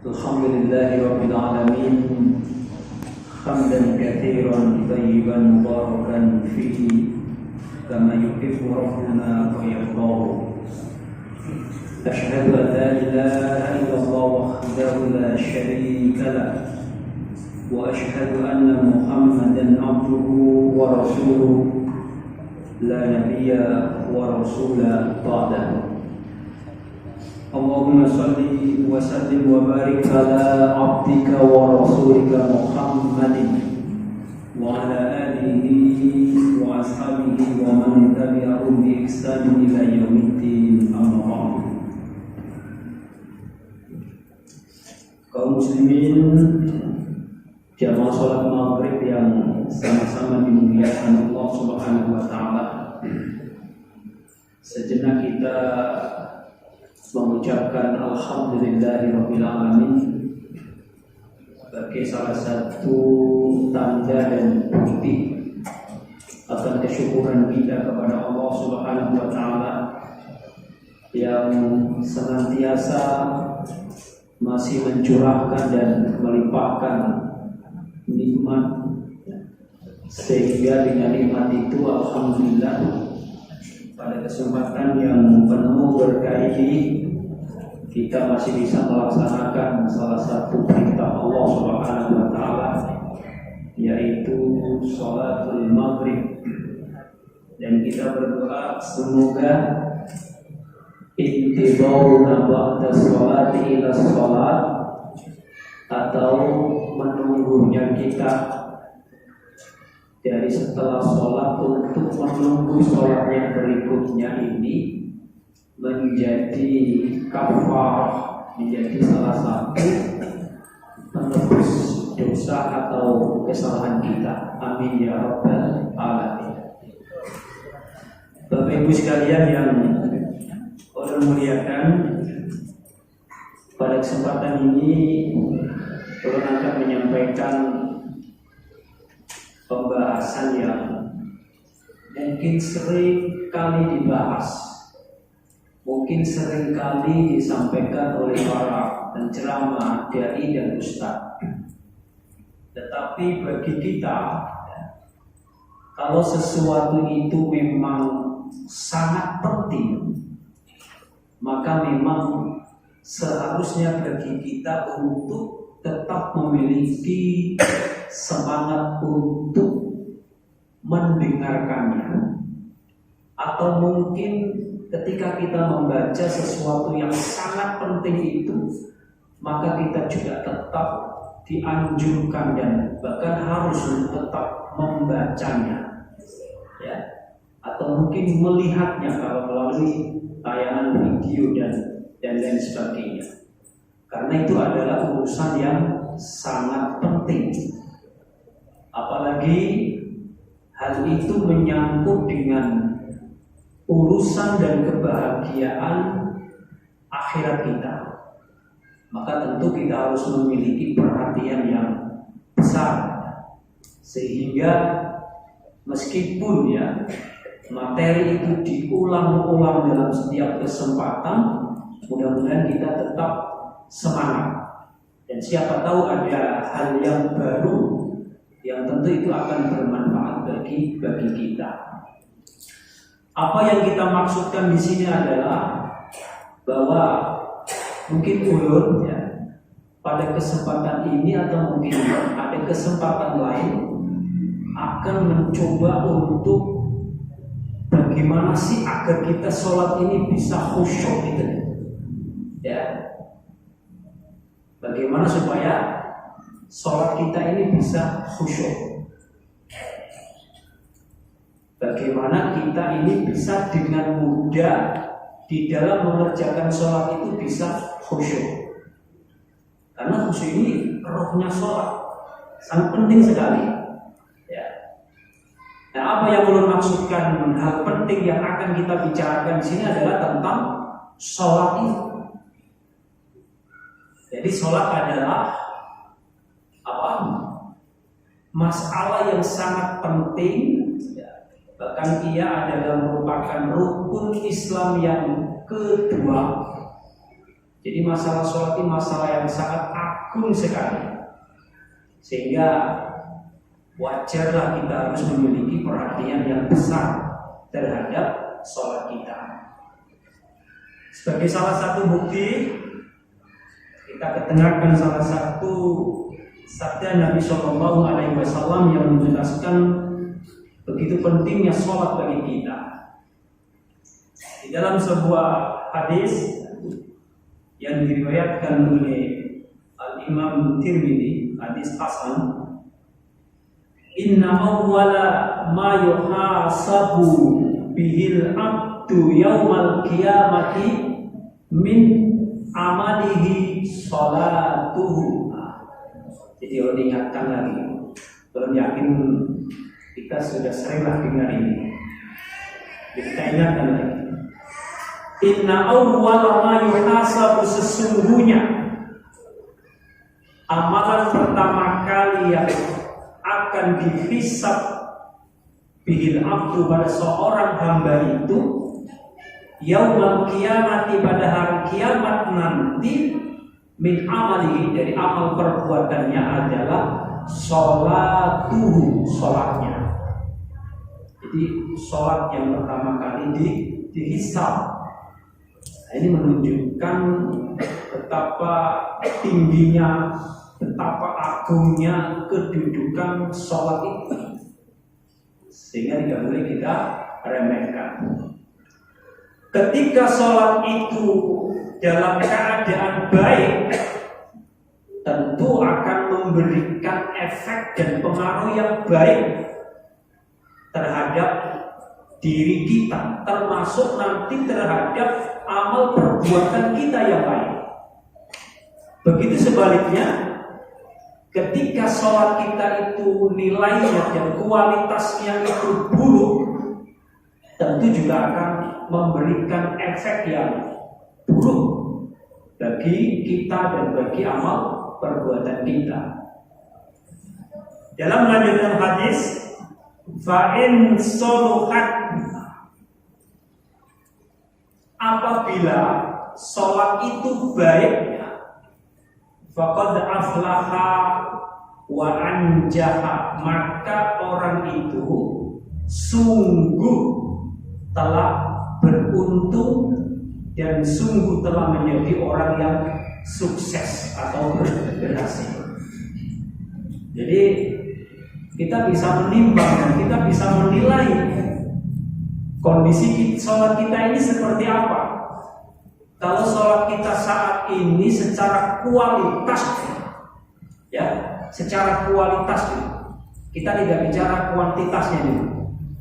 Alhamdulillahi Rabbil Alamin, hamdan katsiran thayyiban mubarakan fihi kama yuhibbu rabbuna wa yardahu. Asyhadu an la ilaha illallah wahdahu la syarika lah wa asyhadu anna Muhammadan abduhu wa rasuluhu la nabiyya wa rasula ba'dahu. Allahumma salli wa sallim wa barik ala abdika wa rasulika Muhammadin wa ala alihi wa ashabihi wa man tabi'ahum bi ihsan ila yaumiddin, amma ba'd. Kaum muslimin jamaah salat maghrib yang sama-sama dimuliakan Allah Subhanahu wa taala, sejenak kita mengucapkan alhamdulillahirabbil alamin sebagai salah satu tanda dan bukti akan kesyukuran kita kepada Allah Subhanahu wa taala yang senantiasa masih mencurahkan dan melimpahkan nikmat, sehingga dengan nikmat itu alhamdulillah pada kesempatan yang penuh berkah ini kita masih bisa melaksanakan salah satu perintah Allah Subhanahu wa taala, yaitu sholatul maghrib. Dan kita berdoa semoga intidharuna ba'da sholati ila sholat, atau menunggunya kita dari setelah sholat untuk menunggu sholat yang berikutnya ini menjadi kafarah, menjadi salah satu penebus dosa atau kesalahan kita. Amin ya rabbal alamin. Bapak Ibu sekalian yang Allah muliakan, pada kesempatan ini Allah akan menyampaikan pembahasan yang mungkin sering kali dibahas, mungkin sering kali disampaikan oleh para penceramah, dai dan ustaz. Tetapi bagi kita, kalau sesuatu itu memang sangat penting, maka memang seharusnya bagi kita untuk tetap memiliki semangat untuk mendengarkannya. Atau mungkin ketika kita membaca sesuatu yang sangat penting itu, maka kita juga tetap dianjurkan dan bahkan harus tetap membacanya, ya. Atau mungkin melihatnya kalau melalui tayangan video dan lain sebagainya. Karena itu adalah urusan yang sangat penting. Apalagi hal itu menyangkut dengan urusan dan kebahagiaan akhirat kita. Maka tentu kita harus memiliki perhatian yang besar, sehingga meskipun ya materi itu diulang-ulang dalam setiap kesempatan, mudah-mudahan kita tetap semangat. Dan siapa tahu ada hal yang baru yang tentu itu akan bermanfaat bagi kita. Apa yang kita maksudkan di sini adalah bahwa mungkin ulun ya, pada kesempatan ini atau mungkin ada kesempatan lain akan mencoba untuk bagaimana sih agar kita sholat ini bisa khusyuk gitu, ya. Bagaimana supaya sholat kita ini bisa khusyuk? Bagaimana kita ini bisa dengan mudah di dalam mengerjakan sholat itu bisa khusyuk? Karena khusyuk ini rohnya sholat, sangat penting sekali. Ya. Nah, apa yang belum maksudkan hal penting yang akan kita bicarakan di sini adalah tentang sholat ini. Jadi sholat adalah apa? Masalah yang sangat penting, bahkan ia adalah merupakan rukun Islam yang kedua Jadi masalah sholat ini masalah yang sangat agung sekali, sehingga wajarlah kita harus memiliki perhatian yang besar terhadap sholat kita. Sebagai salah satu bukti, kita kedengarkan salah satu sabda Nabi Shallallahu Alaihi Wasallam yang menjelaskan begitu pentingnya sholat bagi kita. Di dalam sebuah hadis yang diriwayatkan oleh Al-Imam Tirmidzi, hadis hasan, inna awwala ma yuhasabu bihil abdu yaumal qiyamati min amalihi sholatuhu. Jadi ingatkan lagi, belum yakin kita sudah seringlah dengar ini. Jadi kita ingatkan lagi. Inna awwala ma yuhasabu, sesungguhnya amalan pertama kali yang akan dihisab bihil abdu pada seorang hamba itu yaumal qiyamati, pada hari kiamat nanti, min amalihi, dari amal perbuatannya adalah sholatuhu, sholatnya. Jadi sholat yang pertama kali dihisab. Nah, ini menunjukkan betapa tingginya, betapa agungnya kedudukan sholat itu, sehingga tidak boleh kita remehkan. Ketika sholat itu dalam keadaan baik, tentu akan memberikan efek dan pengaruh yang baik terhadap diri kita, termasuk nanti terhadap amal perbuatan kita yang baik. Begitu sebaliknya, ketika sholat kita itu nilainya dan kualitasnya itu buruk, tentu juga akan memberikan efek yang buruk bagi kita dan bagi amal perbuatan kita. Dalam melanjutkan hadis, fa'in soluhat, apabila sholat itu baik, faqad aflaha wa anjaha, maka orang itu sungguh telah beruntung dan sungguh telah menjadi orang yang sukses atau berhasil. Jadi kita bisa menimbang dan kita bisa menilai kondisi sholat kita ini seperti apa. Kalau sholat kita saat ini secara kualitas, ya, secara kualitas dulu. Kita tidak bicara kuantitasnya dulu.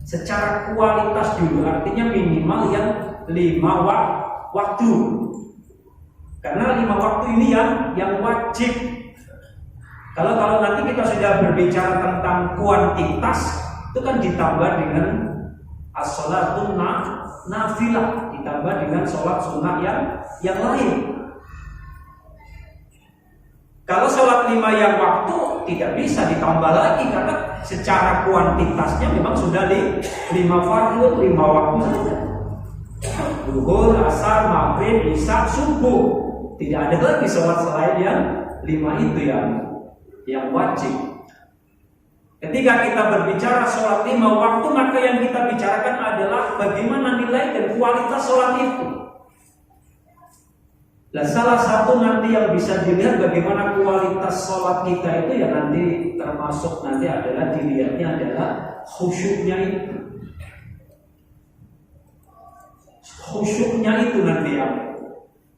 Secara kualitas dulu, artinya minimal yang 5 waktu. Karena 5 waktu ini yang wajib. Kalau nanti kita sudah berbicara tentang kuantitas, itu kan ditambah dengan as-sholatun nafilah, ditambah dengan sholat sunnah yang lain. Kalau sholat 5 yang waktu tidak bisa ditambah lagi, karena secara kuantitasnya memang sudah di 5 fardu, 5 waktu saja. Zuhur, asar, maghrib, isya, subuh. Tidak ada lagi sholat selain yang 5 itu yang wajib. Ketika kita berbicara sholat 5 waktu, maka yang kita bicarakan adalah bagaimana nilai dan kualitas sholat itu. Nah, salah satu nanti yang bisa dilihat bagaimana kualitas sholat kita itu, ya nanti termasuk nanti adalah dilihatnya adalah khusyuknya itu. Khusyuknya itu nanti yang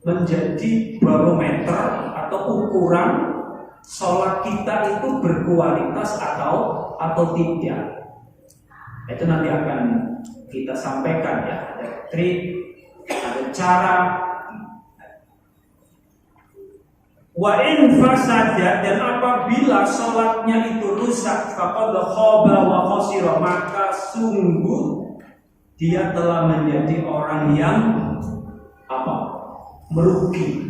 menjadi barometer atau ukuran sholat kita itu berkualitas atau tidak. Itu nanti akan kita sampaikan, ya. Ada trik, ada cara. Wa in fasada, dan apabila sholatnya itu rusak, faqad khaba wa khasira, maka sungguh dia telah menjadi orang yang merugi.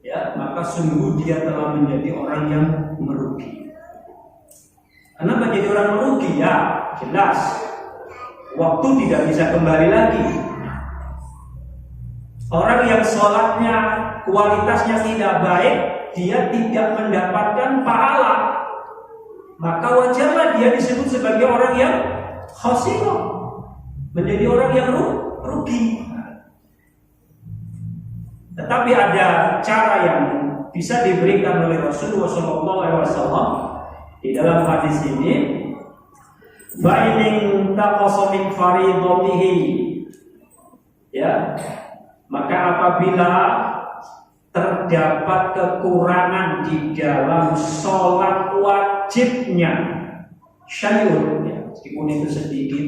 Ya, maka sungguh dia telah menjadi orang yang merugi. Kenapa jadi orang merugi? Ya, jelas waktu tidak bisa kembali lagi. Orang yang sholatnya kualitasnya tidak baik, dia tidak mendapatkan pahala. Maka wajarlah dia disebut sebagai orang yang khasirah, menjadi orang yang rugi. Tetapi ada cara yang bisa diberikan oleh Rasulullah SAW di dalam hadis ini. Fa'inin taqasa min faridatihi, ya, maka apabila terdapat kekurangan di dalam sholat wajibnya syai'un, ya, meskipun itu sedikit,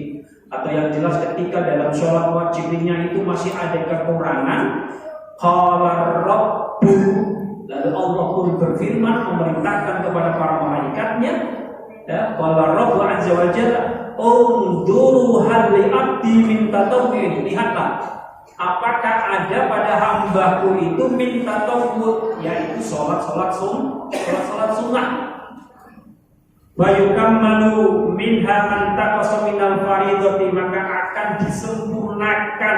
atau yang jelas ketika dalam sholat wajibnya itu masih ada kekurangan, qala rabbu, lalu Allah pun berfirman memerintahkan kepada para malaikatnya, ya, qala rabbu azza wa jalla unduru hal li abdi min tatawwu'in, lihatlah apakah ada pada hambaku itu min tatawwu', yaitu sholat sunnah. Wa yukammalu minha man taqasa minal faridati, maka akan disempurnakan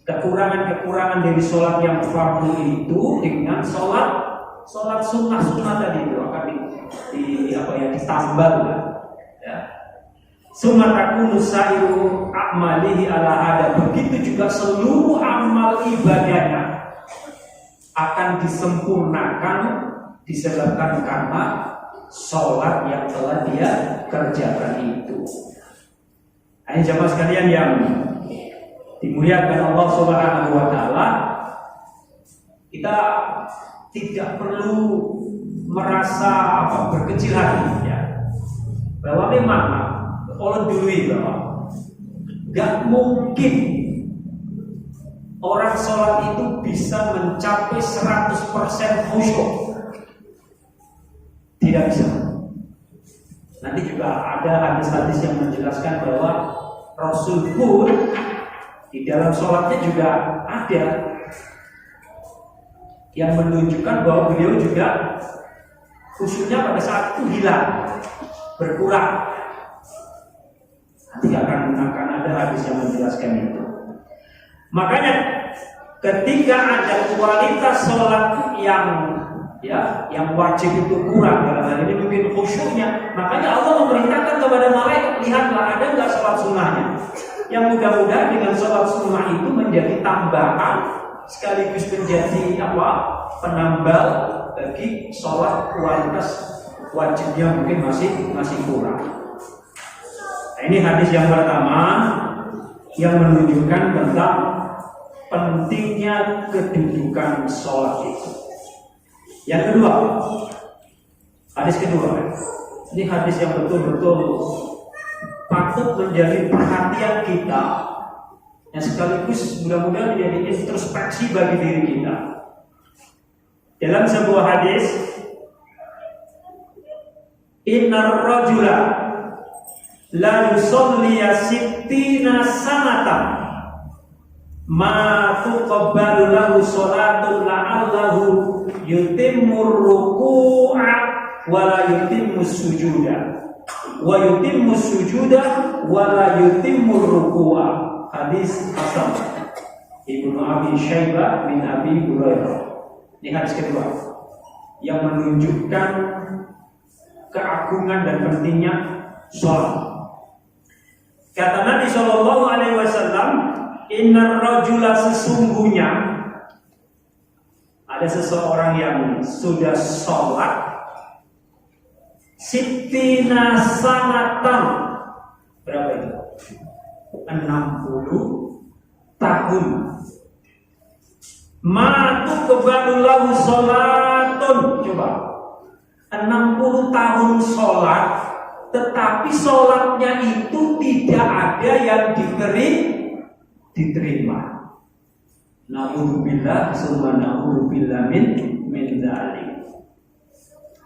kekurangan-kekurangan dari sholat yang fardu itu dengan sholat sunnah tadi itu akan ditambal, ya. Summa takunu sa'iru a'malihi ala hada, begitu juga seluruh amal ibadahnya akan disempurnakan disebabkan karena sholat yang telah dia kerjakan itu. Ini jamaah sekalian yang dimuliakan Allah Subhanahu wa taala, kita tidak perlu merasa berkecil hati, ya, bahwa memang Allah dulu bahwa gak mungkin orang sholat itu bisa mencapai 100% khusyuk, tidak bisa. Nanti juga ada hadis-hadis yang menjelaskan bahwa Rasul pun di dalam sholatnya juga ada yang menunjukkan bahwa beliau juga khusyuknya pada saat itu hilang, berkurang. Nanti akan ada hadis yang menjelaskan itu. Makanya ketika ada kualitas sholat yang wajib itu kurang, dalam hal ini mungkin khusyuknya, makanya Allah memerintahkan kepada malaikat, lihatlah ada nggak sholat sunnahnya, yang mudah-mudahan dengan sholat sunnah itu menjadi tambahan sekaligus menjadi penambal bagi sholat kualitas wajibnya mungkin masih kurang. Nah, ini hadis yang pertama yang menunjukkan tentang pentingnya kedudukan sholat itu. Yang kedua, hadis kedua, ini hadis yang betul-betul patut menjadi perhatian kita, yang sekaligus mudah-mudahan menjadi introspeksi bagi diri kita. Dalam sebuah hadis, innar rajula la yusalli sittina sanatan ma tuqabbalu lahu salatun la'allahu yutimmu ruku'a wa la yutimmu sujuda wa yutimmu sujuda wa la yutimmu ruku'a. Hadis hasan Ibnu Abi Syaibah bin Abi Hurairah. Ini hadis kedua yang menunjukkan keagungan dan pentingnya sholat. Kata Nabi Shallallahu Alaihi Wasallam, innar rajula, sesungguhnya ada seseorang yang sudah sholat sittina sanatan, berapa itu? 60 tahun. Matu kebalulahu sholatun, coba 60 tahun sholat, tetapi sholatnya itu tidak ada yang diterima. Na'udzubillah summa na'udzubillah min dzalik.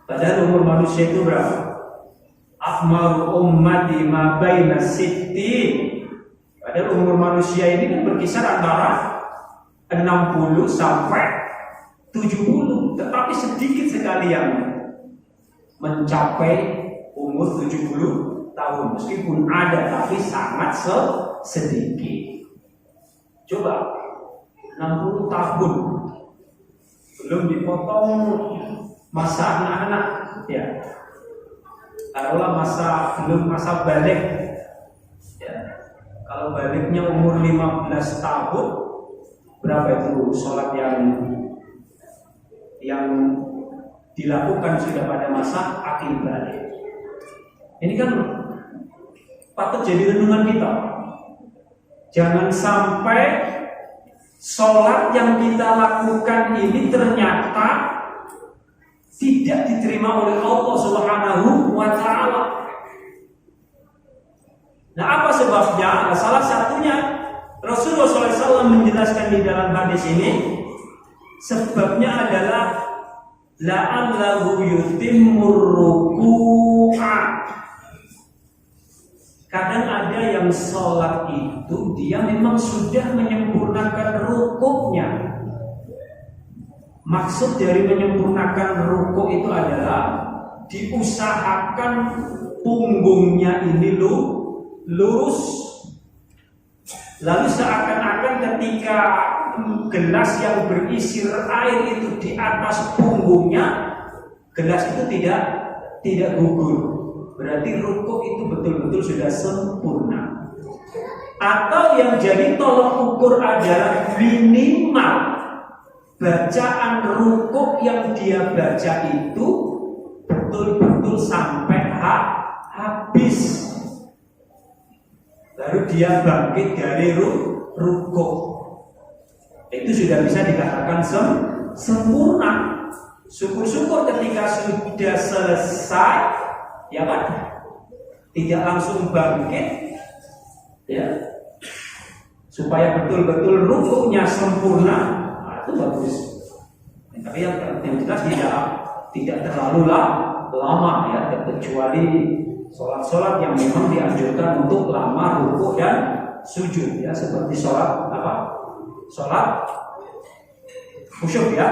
Padahal umur manusia itu berapa? Akmaru ummati ma baina sittin. Padahal umur manusia ini kan berkisar antara 60 sampai 70, tetapi sedikit sekali yang mencapai umur 70 tahun. Meskipun ada, tapi sangat sedikit. Coba 60 tahun belum dipotong masa anak-anak ya. Taruhlah belum masa balik ya. Kalau baliknya umur 15 tahun, berapa itu sholat yang dilakukan sudah pada masa akil balik. Ini kan patut jadi renungan kita. Jangan sampai sholat yang kita lakukan ini ternyata tidak diterima oleh Allah Subhanahu wa Ta'ala. Nah, apa sebabnya? Nah, salah satunya Rasulullah SAW menjelaskan di dalam hadis ini, sebabnya adalah la'allahu yutimmur ruku'a. Kadang ada yang sholat itu dia memang sudah menyempurnakan rukuknya. Maksud dari menyempurnakan rukuk itu adalah diusahakan punggungnya ini lurus. Lalu seakan-akan ketika gelas yang berisi air itu di atas punggungnya, gelas itu tidak gugur. Berarti rukuk itu betul-betul sudah sempurna. Atau yang jadi tolok ukur adalah minimal bacaan rukuk yang dia baca itu betul-betul sampai habis. Baru dia bangkit dari rukuk. Itu sudah bisa dikatakan sempurna. Syukur-syukur ketika sudah selesai, ya kan? Tidak langsung bangkit, ya. Supaya betul-betul rukuknya sempurna. Itu bagus. Tapi yang jelas tidak terlalu lama ya, kecuali sholat yang memang dianjurkan untuk lama rukuk dan sujud ya, seperti sholat apa? Sholat khusyuk ya.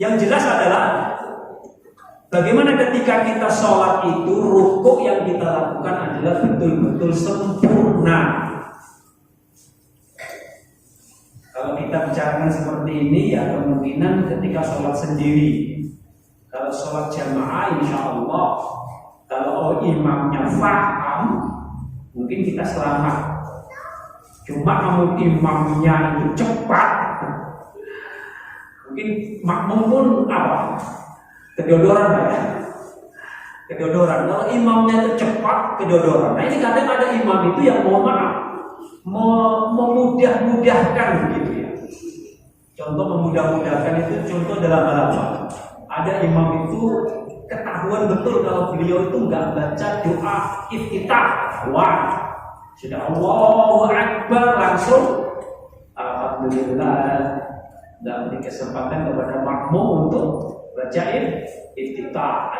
Yang jelas adalah bagaimana ketika kita sholat itu rukuk yang kita lakukan adalah betul-betul sempurna. Kalau kita bicarakan seperti ini ya kemungkinan ketika sholat sendiri. Kalau sholat jamaah insya Allah, kalau imamnya faham, mungkin kita selamat. Cuma kalau imamnya itu cepat, mungkin makmum pun apa? Kedodoran ya. Kedodoran. Kalau imamnya itu cepat, kedodoran. Nah ini kadang ada imam itu yang mohon maaf, memudah-mudahkan gitu ya. Contoh memudah-mudahkan itu contoh dalam hal apa? Ada imam itu ketahuan betul kalau beliau itu nggak baca doa iftitah. Wah, sudah Allahu Akbar langsung alhamdulillah dan beri kesempatan kepada makmum untuk bacain iftitah.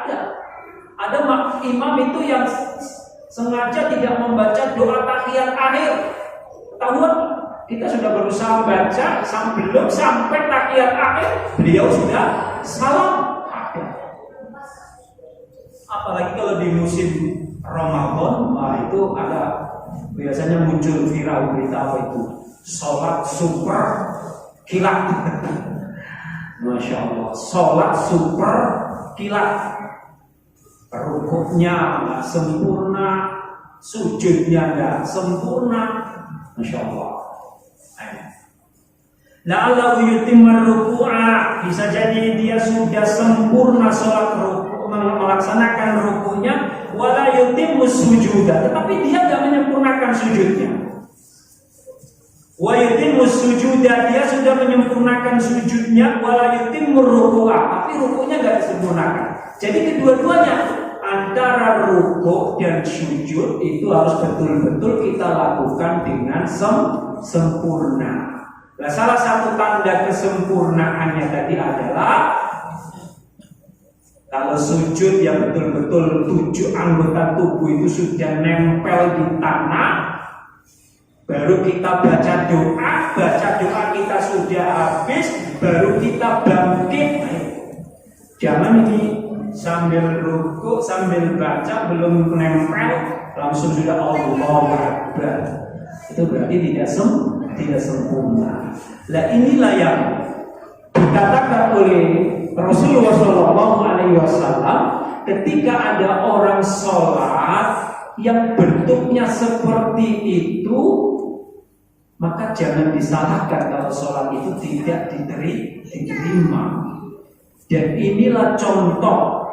Ada imam itu yang sengaja tidak membaca doa tahiyat akhir. Ketahuan kita sudah berusaha baca belum sampai tahiyat akhir beliau sudah salam. Apalagi kalau di musim Ramadan, itu ada biasanya muncul viral berita apa itu? Sholat super kilat. Masya Allah, sholat super kilat. Rukuknya nggak sempurna, sujudnya nggak sempurna. Masya Allah. La'allahu yutimma ruku'a, bisa jadi dia sudah sempurna sholat rukuk, melaksanakan rukuknya, wala yutimmu sujuda, tetapi dia tidak menyempurnakan sujudnya. Wa yutimmu sujuda, dia sudah menyempurnakan sujudnya, wala yutimmu ruku'a, tapi rukuknya nggak disempurnakan. Jadi kedua-duanya antara rukuk dan sujud itu harus betul-betul kita lakukan dengan sempurna. Nah, salah satu tanda kesempurnaannya tadi adalah kalau sujud yang betul-betul 7 anggota tubuh itu sudah nempel di tanah, baru kita baca doa kita sudah habis, baru kita bangkit. Jangan ini sambil rukuk, sambil baca belum nempel, langsung sudah Allahu Akbar. Itu berarti tidak sempurna. tidak sempurna. Nah inilah yang dikatakan oleh Rasulullah SAW ketika ada orang sholat yang bentuknya seperti itu, maka jangan disalahkan kalau sholat itu tidak diterima. Dan inilah contoh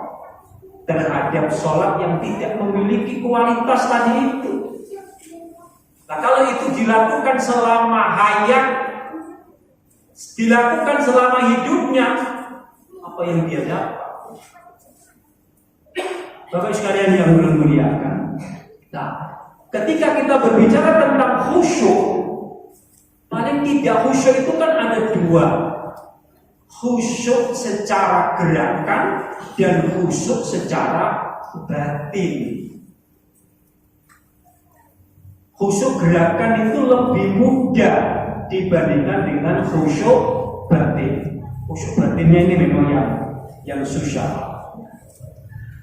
terhadap sholat yang tidak memiliki kualitas tadi itu. Nah kalau itu dilakukan selama hayat, dilakukan selama hidupnya, apa yang dia dapat? Bapak sekalian yang muliakan. Nah, ketika kita berbicara tentang khusyuk, paling tidak khusyuk itu kan ada dua. Khusyuk secara gerakan dan khusyuk secara batin. Khusyuk gerakan itu lebih mudah dibandingkan dengan khusyuk batin. Khusyuk batinnya ini memang yang susah.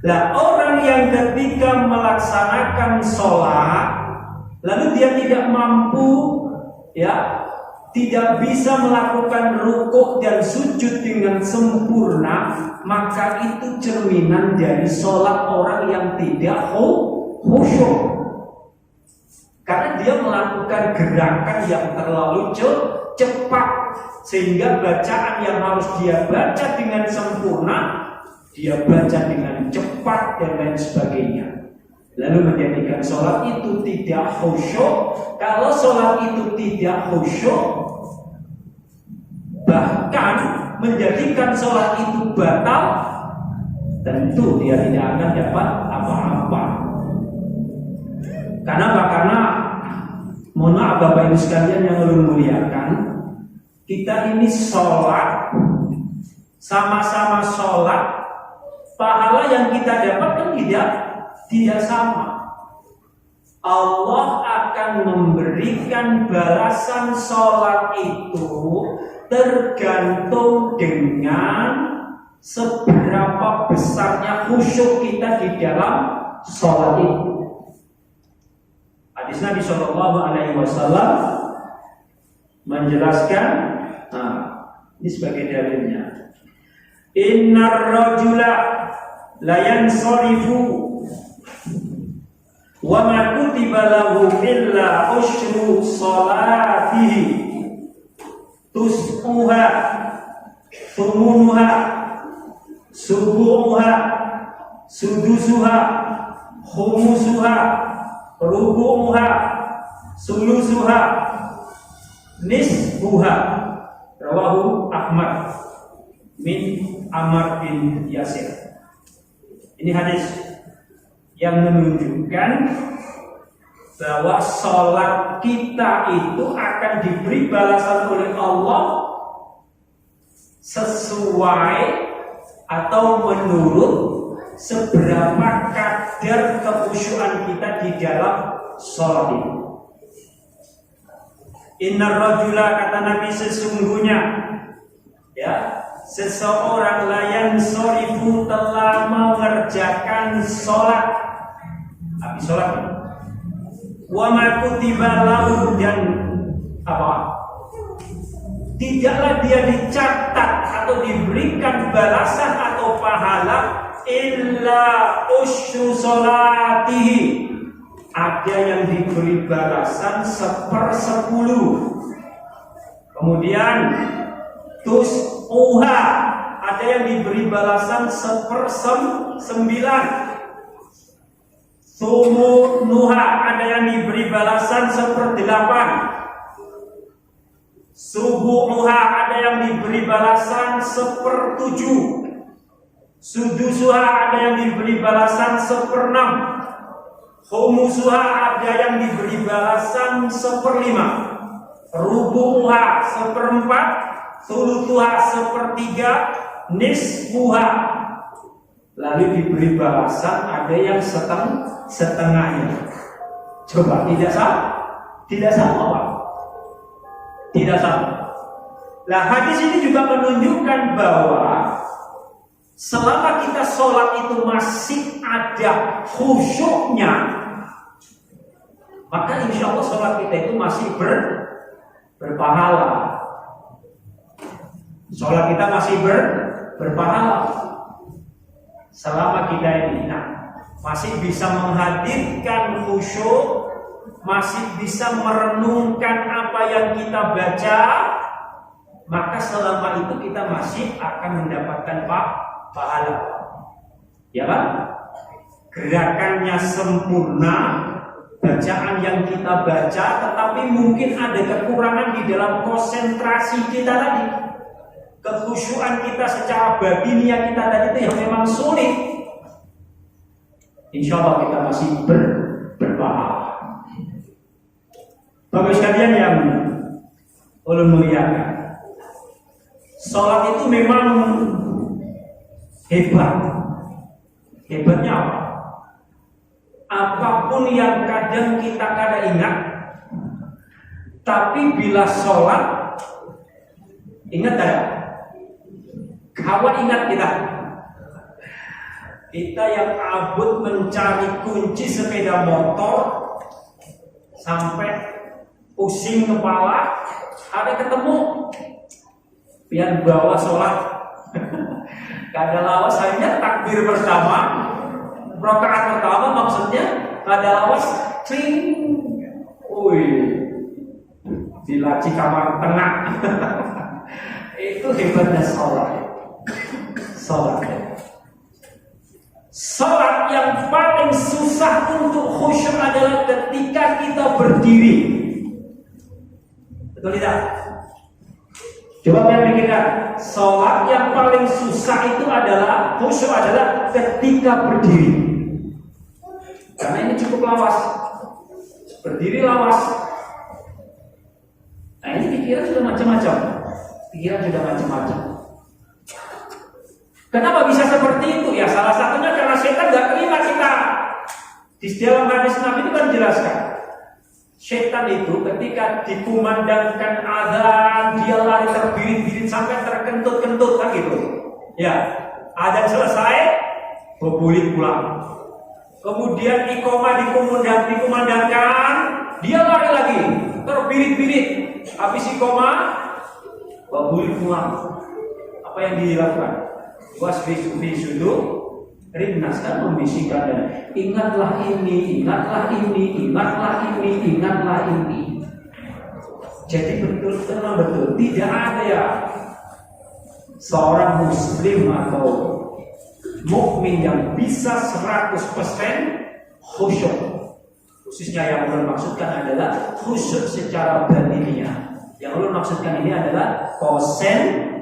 Nah, orang yang ketika melaksanakan sholat lalu dia tidak mampu, tidak bisa melakukan rukuk dan sujud dengan sempurna, maka itu cerminan dari sholat orang yang tidak khusyuk. Karena dia melakukan gerakan yang terlalu cepat, sehingga bacaan yang harus dia baca dengan sempurna, dia baca dengan cepat dan lain sebagainya. Lalu menjadikan sholat itu tidak khusyuk. Kalau sholat itu tidak khusyuk, bahkan menjadikan sholat itu batal, tentu dia tidak akan dapat apa-apa. Karena mohon maaf Bapak Ibu sekalian yang muliakan, kita ini sholat, sama-sama sholat, pahala yang kita dapatkan tidak sama. Allah akan memberikan balasan sholat itu tergantung dengan seberapa besarnya khusyuk kita di dalam sholat itu. Hadis Nabi SAW menjelaskan, ini sebagai dalilnya. Innar rajula la yansarifu wa ma kutiba lahu illa ushru salatihi tus'uha thumunuha subu'uha sudusuha khumusuha rubu'uha sulusuha nisbuha. Rawahu Ahmad min Ammar bin Yasir. Ini hadis yang menunjukkan bahwa sholat kita itu akan diberi balasan oleh Allah sesuai atau menurut seberapa kadar kekhusyuan kita di dalam sholat itu. Innar rajula, kata Nabi, sesungguhnya seseorang layan sorifu telah mengerjakan sholat, habis sholat, wa ma kutiba lahu, dan tidaklah dia dicatat atau diberikan balasan atau pahala illa usyu sholatihi, ada yang diberi balasan 1/10. Kemudian tus'uha, ada yang diberi balasan 1/9. Sumunuha, ada yang diberi balasan 1/8. Subu'uha, ada yang diberi balasan 1/7. Sudusuha, ada yang diberi balasan 1/6. Khumusuha, ada yang diberi balasan 1/5. Rubu'uha 1/4. Thuluthuha 1/3. Nisfuha, lalu diberi balasan ada yang setengahnya. Coba, tidak sama Pak. Tidak sama. Nah, hadis ini juga menunjukkan bahwa selama kita sholat itu masih ada khusyuknya, maka insya Allah sholat kita itu masih berpahala. Sholat kita masih berpahala selama kita ini masih bisa menghadirkan khusyuk, masih bisa merenungkan apa yang kita baca, maka selama itu kita masih akan mendapatkan pahala. Ya kan? Gerakannya sempurna, bacaan yang kita baca, tetapi mungkin ada kekurangan di dalam konsentrasi kita tadi. Kekhusyuan kita secara batiniah kita tadi itu yang memang sulit. Insya Allah kita masih berpahala. Bapak sekalian yang ulun muliakan, sholat itu memang hebat. Hebatnya apa? Apapun yang kadang kita ingat, tapi bila sholat, ingat tak? Kawan ingat kita yang abut mencari kunci sepeda motor sampai pusing kepala, ada ketemu biar bawa sholat. Kada lawas hanya takbir pertama, rakaat pertama maksudnya kada lawas cling, di laci kamar tengah. Itu hebatnya sholat. Sholat yang paling susah untuk khusyuk adalah ketika kita berdiri. Betul tidak? Coba kalian pikirkan, sholat yang paling susah itu adalah khusyuk adalah ketika berdiri. Karena ini cukup lawas, berdiri lawas. Nah ini pikiran sudah macam-macam. Kenapa bisa seperti itu? Ya salah satunya karena setan tidak terima kita. Di dalam hadis Nabi itu kan jelaskan, setan itu ketika dikumandangkan azan dia lari terbirit-birit sampai terkentut-kentut kan gitu. Ya, azan selesai, berbulit pulang. Kemudian iqomah dikumandangkan, dia lari lagi terbirit-birit. Habis iqomah, berbulit pulang. Apa yang dilakukan? Wasbisudu rinnas kan membisikkan dan ingatlah ini. Jadi betul tidak ada ya seorang muslim atau mukmin yang bisa 100% khusyuk. Khususnya yang ulun maksudkan adalah khusyuk secara batiniah. Yang ulun maksudkan ini adalah konsentrasi.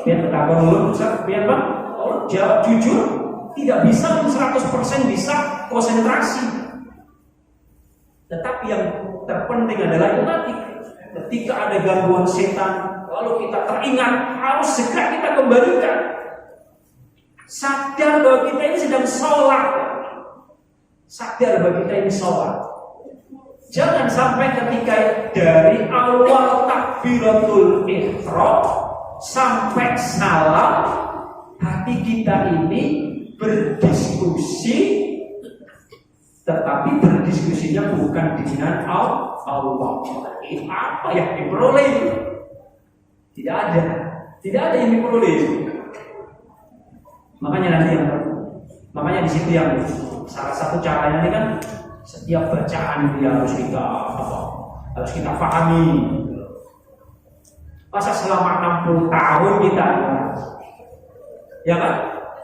Biar bertakon ulun, biar bang, kalau jawab jujur, tidak bisa 100% bisa konsentrasi. Tetapi yang terpenting adalah itu tadi, ketika ada gangguan setan, lalu kita teringat, harus segera kita kembalikan. Sadar bahwa kita ini sedang sholat. Jangan sampai ketika dari awal takbiratul ihram sampai salam, hati kita ini berdiskusi, tetapi berdiskusinya bukan dengan Allah. Apa yang diperoleh? Tidak ada yang diperoleh. Makanya di situ yang salah satu caranya ini kan setiap bacaan dia harus kita pahami. Masa selama 60 tahun kita ya kan?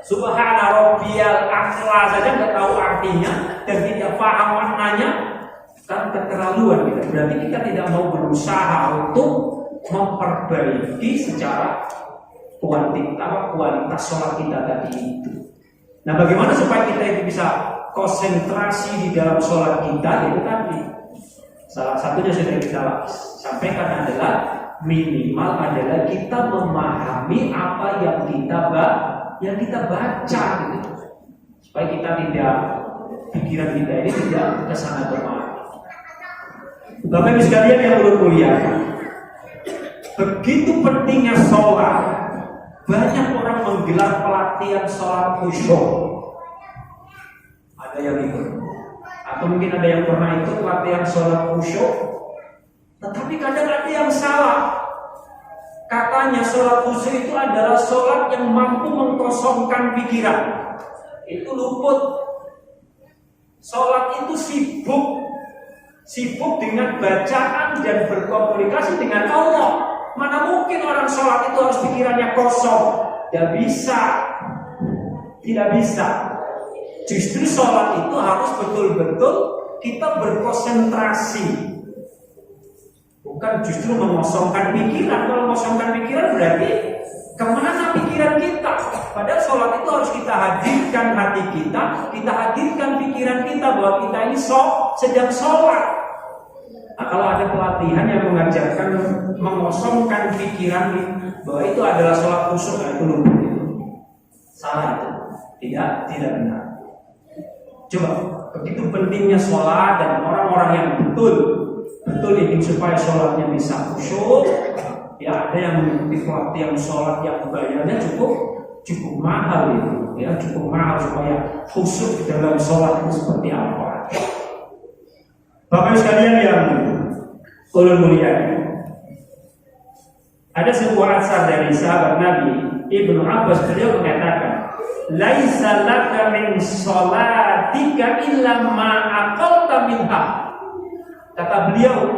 Subhana rabbiyal a'la saja nggak tahu artinya dan tidak paham maknanya, kan keterlaluan kita. Berarti kita tidak mau berusaha untuk memperbaiki secara kualitas sholat kita tadi itu. Nah, bagaimana supaya kita itu bisa konsentrasi di dalam sholat kita itu tadi? Salah satunya sudah kita sampaikan adalah minimal adalah kita memahami apa yang kita baca gitu. Supaya kita tidak, pikiran kita ini tidak kesana kemari. Bapak Ibu sekalian yang mulia, begitu pentingnya sholat. Banyak orang menggelar pelatihan sholat khusyuk. Ada yang ikut atau mungkin ada yang pernah ikut latihan sholat khusyuk, tetapi kadang ada yang salah. Katanya sholat khusyuk itu adalah sholat yang mampu mengkosongkan pikiran. Itu luput. Sholat itu sibuk dengan bacaan dan berkomunikasi dengan Allah. Mana mungkin orang sholat itu harus pikirannya kosong? Tidak bisa. Justru sholat itu harus betul-betul kita berkonsentrasi, bukan justru mengosongkan pikiran. Kalau mengosongkan pikiran berarti kemana pikiran kita? Padahal sholat itu harus kita hadirkan hati kita hadirkan pikiran kita bahwa kita ini sedang sholat. Nah, kalau ada pelatihan yang mengajarkan mengosongkan pikiran bahwa itu adalah sholat khusyuk, itu lupa. Salah itu, tidak benar. Coba, begitu pentingnya sholat dan orang-orang yang betul ingin supaya sholatnya bisa khusyuk, ya ada yang mengikuti pelatihan sholat yang bayarnya cukup mahal itu, ya cukup mahal supaya khusyuk di dalam sholat itu seperti apa. Bapak sekalian yang ulun mulia, ada sebuah asar dari sahabat Nabi Ibnu Abbas, beliau mengatakan, laisa laka min sholatika illa ma aqalta minha. Kata beliau,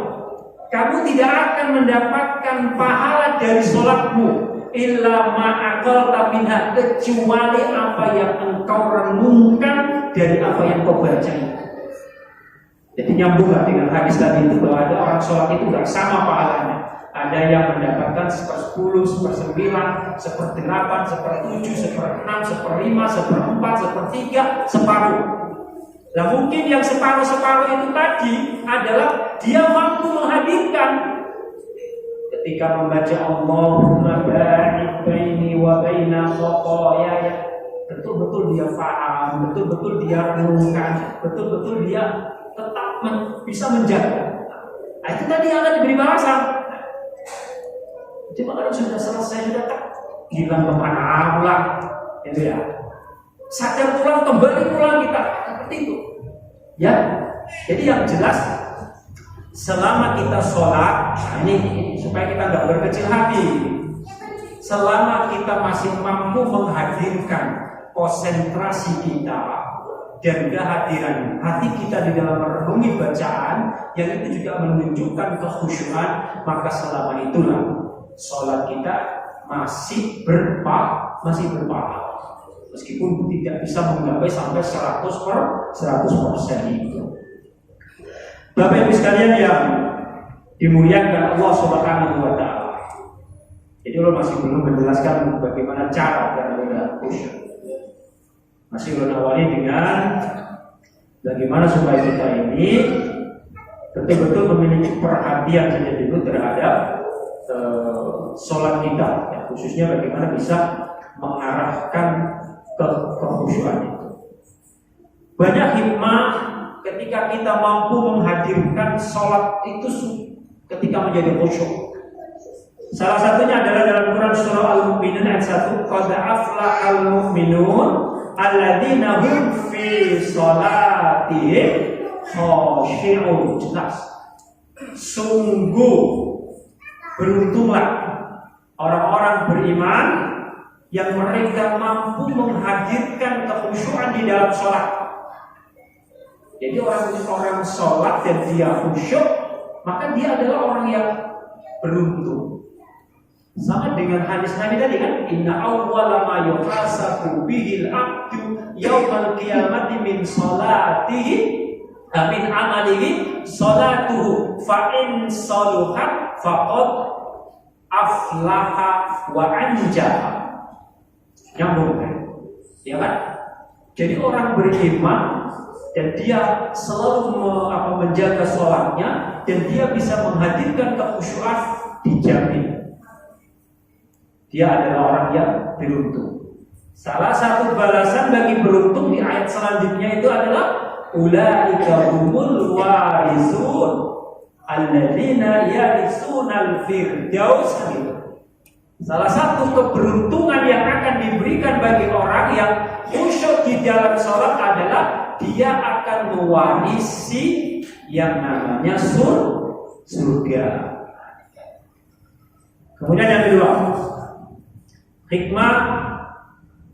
kamu tidak akan mendapatkan pahala dari sholatmu illa ma aqalta minha, kecuali apa yang engkau renungkan dari apa yang kau baca. Jadi nyambunglah dengan hadis tadi itu bahwa ada orang sholat itu nggak sama pahalanya. Ada yang mendapatkan 1/10, 1/9, 1/8, 1/7, 1/6, 1/5, 1/4, 1/3, separuh. Nah mungkin yang separuh itu tadi adalah dia mampu menghadirkan ketika membaca Allahumma ba'id baini wa baina khataaya, betul-betul dia paham, betul-betul dia renungkan, betul-betul dia tetap bisa menjaga. Nah, itu tadi yang akan diberi balasan. Cuma kalau sudah selesai, sudah hilang kemana pulang, gitu ya. Sadar pulang, kembali pulang kita, seperti itu. Ya, jadi yang jelas selama kita sholat, nah ini supaya kita nggak berkecil hati. Selama kita masih mampu menghadirkan konsentrasi kita dan kehadiran hati kita di dalam merenungi bacaan, yang itu juga menunjukkan kekhusyuan, maka selama itulah sholat kita masih berpahala, meskipun tidak bisa menggapai sampai 100% itu. Bapak Ibu sekalian yang dimuliakan Allah Subhanahu wa Ta'ala, jadi Allah masih belum menjelaskan bagaimana cara dan khusyuk. Masih belum awali dengan bagaimana supaya kita ini betul-betul memiliki perhatian saja dulu terhadap sholat kita, ya, khususnya bagaimana bisa mengarahkan kekhusyuan itu. Banyak hikmah ketika kita mampu menghadirkan sholat itu ketika menjadi khusyuk. Salah satunya adalah dalam Quran surah Al-Mu'minun ayat 1, qad aflahal mu'minun alladzina hum fi sholatihim khashi'un. Jelas, sungguh beruntunglah orang-orang beriman yang mereka mampu menghadirkan kekhusyuan di dalam sholat. Jadi orang sholat dan dia khusyuk, maka dia adalah orang yang beruntung. Sama dengan hadis Nabi tadi kan, inna awwala ma yuhasabu bihil abdu yaumal qiyamati min sholatihi min amalihi sholatuhu fa in saluhat faqad aflaha wa anjaha. Nyambung kan? Ya kan? Jadi orang beriman dan dia selalu menjaga sholatnya dan dia bisa menghadirkan kekhusyuan, dijamin dia adalah orang yang beruntung. Salah satu balasan bagi beruntung di ayat selanjutnya itu adalah ulaika humul warisun alladzina yarisunal firdaus. Salah satu keberuntungan yang akan diberikan bagi orang yang khusyuk di dalam sholat adalah dia akan mewarisi yang namanya surga. Kemudian yang kedua, hikmah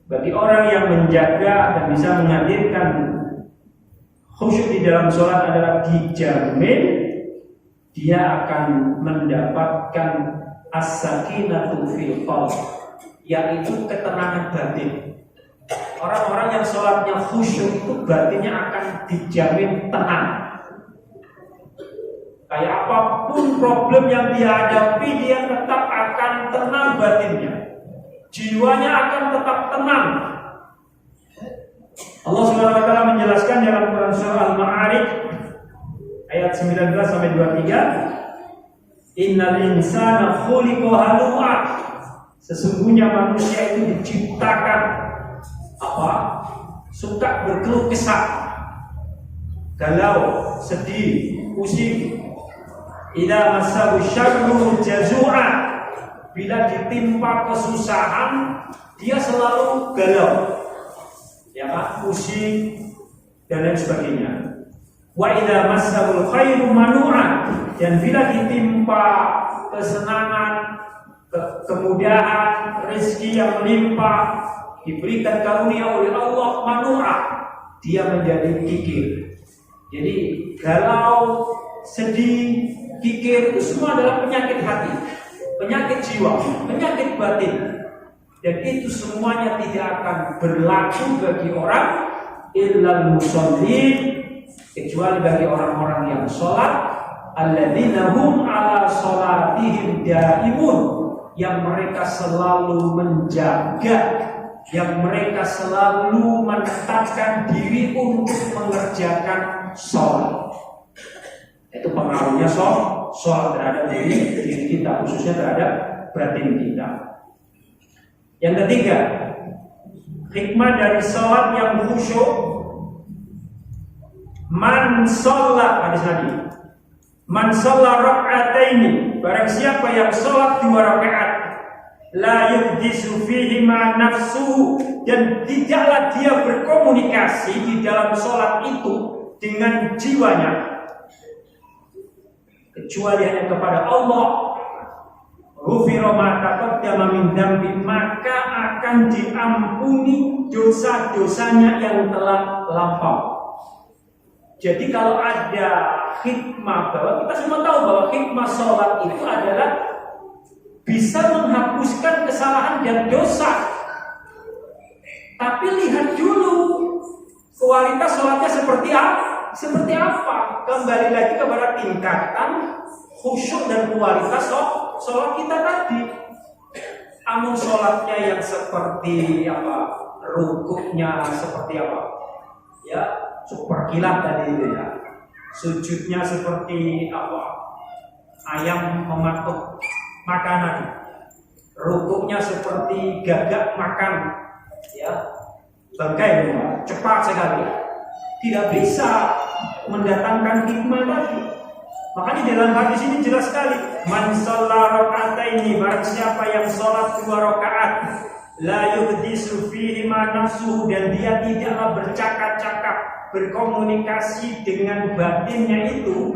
bagi orang yang menjaga dan bisa menghadirkan khusyuk di dalam sholat adalah dijamin dia akan mendapatkan as-sakinatu fil qalb, yaitu ketenangan batin. Orang-orang yang sholatnya khusyuk itu batinnya akan dijamin tenang. Kayak apapun problem yang dia hadapi, dia tetap akan tenang batinnya. Jiwanya akan tetap tenang. Allah Subhanahu wa taala menjelaskan dalam Quran surah Al-Ma'arij ayat 19 sampai 23, Innal insana khuliqa halu'a. Sesungguhnya manusia itu diciptakan apa? Suka berkeluh kesah, galau, sedih, pusing. Idza massahu syarru jazu'a. Bila ditimpa kesusahan, dia selalu galau, ya kan, pusing dan lain sebagainya. Wa idza massahul khairu manu'an. Dan bila ditimpa kesenangan, kemudahan, rezeki yang melimpah, diberikan karunia oleh Allah, manu'ah, dia menjadi kikir. Jadi galau, sedih, kikir itu semua adalah penyakit hati, penyakit jiwa, penyakit batin. Dan itu semuanya tidak akan berlaku bagi orang illal musallin, kecuali bagi orang-orang yang sholat, alladzina hum ala sholatihim daimun, yang mereka selalu menjaga, yang mereka selalu menetapkan diri untuk mengerjakan sholat. Itu pengaruhnya sholat terhadap diri kita, khususnya terhadap batin kita. Yang ketiga, hikmah dari sholat yang khusyuk. Man sholat, hadis Nabi, man sholat rak'ataini, barang siapa yang sholat 2 rakaat, la yuhdisu fihi ma nafsuhu, dan tidaklah dia berkomunikasi di dalam sholat itu dengan jiwanya, kecuali hanya kepada Allah, ghufira ma taqaddama min dzambi, maka akan diampuni dosa-dosanya yang telah lampau. Jadi kalau ada hikmah, bahwa kita semua tahu bahwa hikmah sholat itu adalah bisa menghapuskan kesalahan dan dosa. Tapi lihat dulu kualitas sholatnya seperti apa? Seperti apa? Kembali lagi kepada tingkatan khusyuk dan kualitas sholat kita tadi. Amun sholatnya yang seperti apa? Rukuknya seperti apa? Ya, super kilat tadi itu ya. Sujudnya seperti apa? Ayam mematuk makanan. Rukuknya seperti gagak makan, ya, bangkai cepat sekali. Tidak bisa mendatangkan hikmah tadi. Makanya dalam hadis ini jelas sekali, man shalla raka'ataini, barang siapa yang sholat 2 rakaat, la yuhdisu fihi ma nafsuhu, dan dia tidaklah bercakap-cakap, berkomunikasi dengan batinnya itu,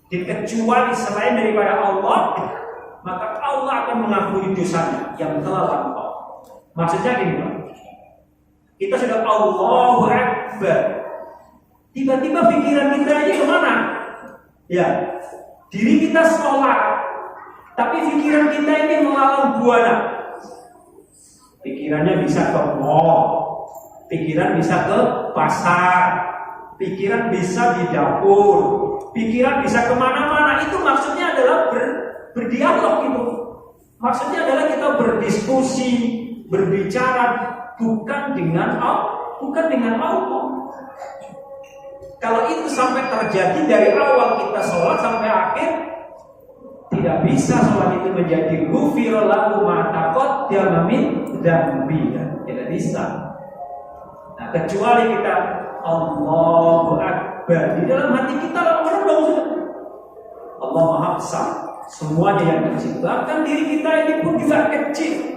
dikecuali selain daripada Allah, maka Allah akan mengampuni dosanya yang telah lampau. Maksudnya gini, kita sudah Allahu Akbar, tiba-tiba pikiran kita ini kemana? Ya, diri kita sholat, tapi pikiran kita ini melalang buana. Pikirannya bisa ke mall, pikiran bisa ke pasar, pikiran bisa di dapur, pikiran bisa kemana-mana. Itu maksudnya adalah berdialog itu. Maksudnya adalah kita berdiskusi, berbicara, bukan dengan Allah. Kalau itu sampai terjadi dari awal kita sholat sampai akhir, tidak bisa sholat itu menjadi ghufira lahu ma taqaddama min dzambi. Tidak bisa. Nah, kecuali kita Allahu Akbar, di dalam hati kita merenung, Allah Maha Besar, semuanya yang kecil, bahkan diri kita ini pun juga kecil.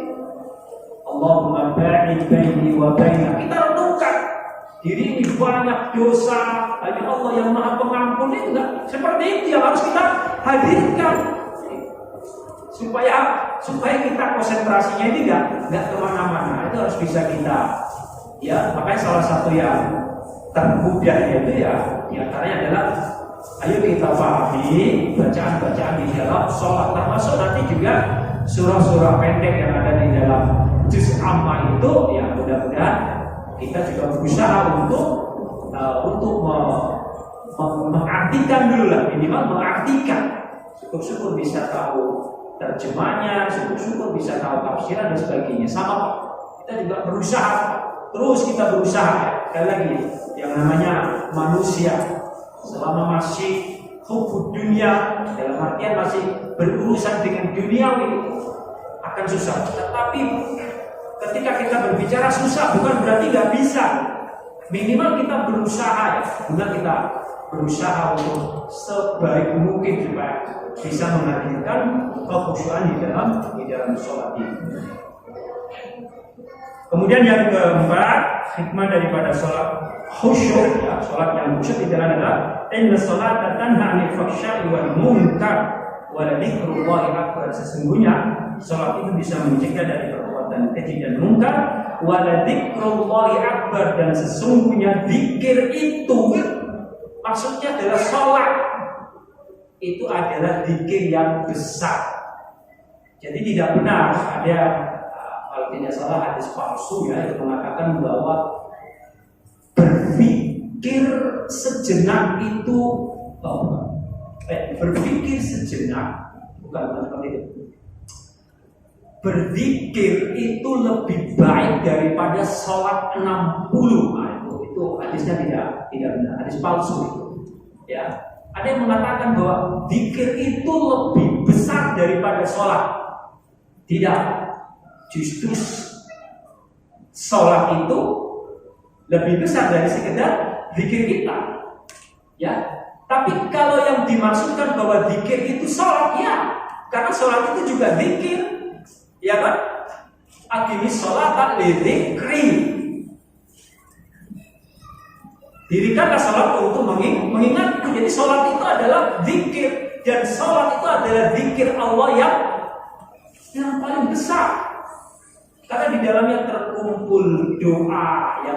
Allahumma ba'id baini wa baina, kita renungkan diri ini banyak dosa, hanya Allah yang Maha Pengampun. Itu enggak seperti itu yang harus kita hadirkan supaya kita konsentrasinya ini enggak kemana-mana. Itu harus bisa kita, ya. Makanya salah satu yang termudah itu ya diantaranya adalah ayo kita pahami bacaan-bacaan di dalam sholat, termasuk nanti juga surah-surah pendek yang ada di dalam juz amma itu, ya mudah-mudahan kita juga berusaha untuk mengartikan dulu lah, minimal mengartikan. Syukur-syukur bisa tahu terjemahnya, syukur-syukur bisa tahu tafsiran dan sebagainya. Sama kita juga berusaha, terus kita berusaha. Sekali lagi, yang namanya manusia selama masih hubud dunia, dalam artian masih berurusan dengan duniawi, akan susah. Tetapi ketika kita berbicara susah bukan berarti nggak bisa. Minimal kita berusaha, ya. Benar, kita berusaha untuk sebaik mungkin supaya bisa menghadirkan kekhusyuan di dalam sholat ini. Kemudian yang keempat, hikmah daripada sholat khusyuk, ya, sholat yang khusyuk itu adalah inna sholata tanha 'anil fahsya'i wal munkar wa la dzikrullahi akbar. Sesungguhnya sholat itu bisa mencegah dari perbuatan keji dan munkar, wa la dzikrullahi akbar, dan sesungguhnya zikir itu maksudnya adalah sholat itu adalah zikir yang besar. Jadi tidak benar ada, kalau tidak salah, hadis palsu ya yang mengatakan bahwa berpikir sejenak itu berpikir sejenak bukan seperti itu. Berzikir itu lebih baik daripada sholat 60. Nah, itu hadisnya tidak benar, hadis palsu. Ya, ada yang mengatakan bahwa zikir itu lebih besar daripada sholat. Tidak, justru sholat itu lebih besar dari sekedar zikir kita, ya. Tapi kalau yang dimaksudkan bahwa zikir itu sholat, ya, karena sholat itu juga zikir, ya kan? Aqimis sholata lidzikri. Dirikanlah sholat untuk mengingatku. Jadi sholat itu adalah zikir, dan sholat itu adalah zikir Allah yang paling besar. Karena di dalamnya terkumpul doa, ya,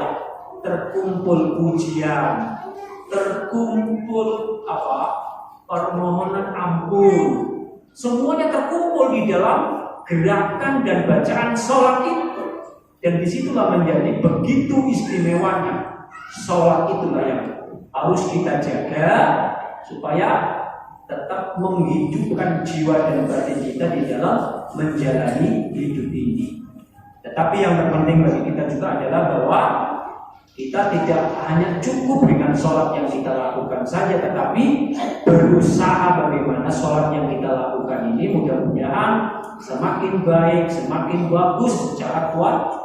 terkumpul pujian, terkumpul permohonan ampun. Semuanya terkumpul di dalam gerakan dan bacaan sholat itu. Dan disitulah menjadi begitu istimewanya sholat. Itulah yang harus kita jaga supaya tetap menghidupkan jiwa dan batin kita di dalam menjalani hidup ini. Tetapi yang terpenting bagi kita juga adalah bahwa kita tidak hanya cukup dengan sholat yang kita lakukan saja, tetapi berusaha bagaimana sholat yang kita lakukan ini mudah-mudahan semakin baik, semakin bagus secara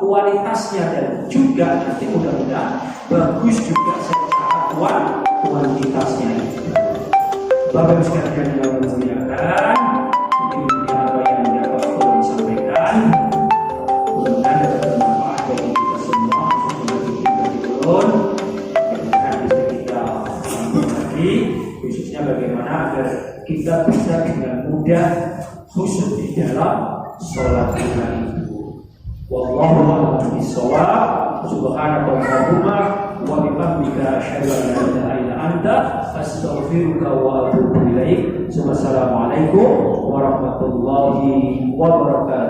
kualitasnya, dan juga nanti mudah-mudahan bagus juga secara kuantitasnya. Bapak sekalian yang memuliakan, mungkin apa yang dapat saya sampaikan mudah-mudahan dapat bermanfaat bagi kita semua, mudah-mudahan bisa kita lagi, khususnya bagaimana agar kita bisa dengan mudah khusyuk di dalam sholat kita itu. Wallahu a'lam bishawab. Subhanakallahumma wa bihamdika asyhadu an la ilaha illa anta astaghfiruka wa atubu ilaik. Wassalamualaikum warahmatullahi wabarakatuh.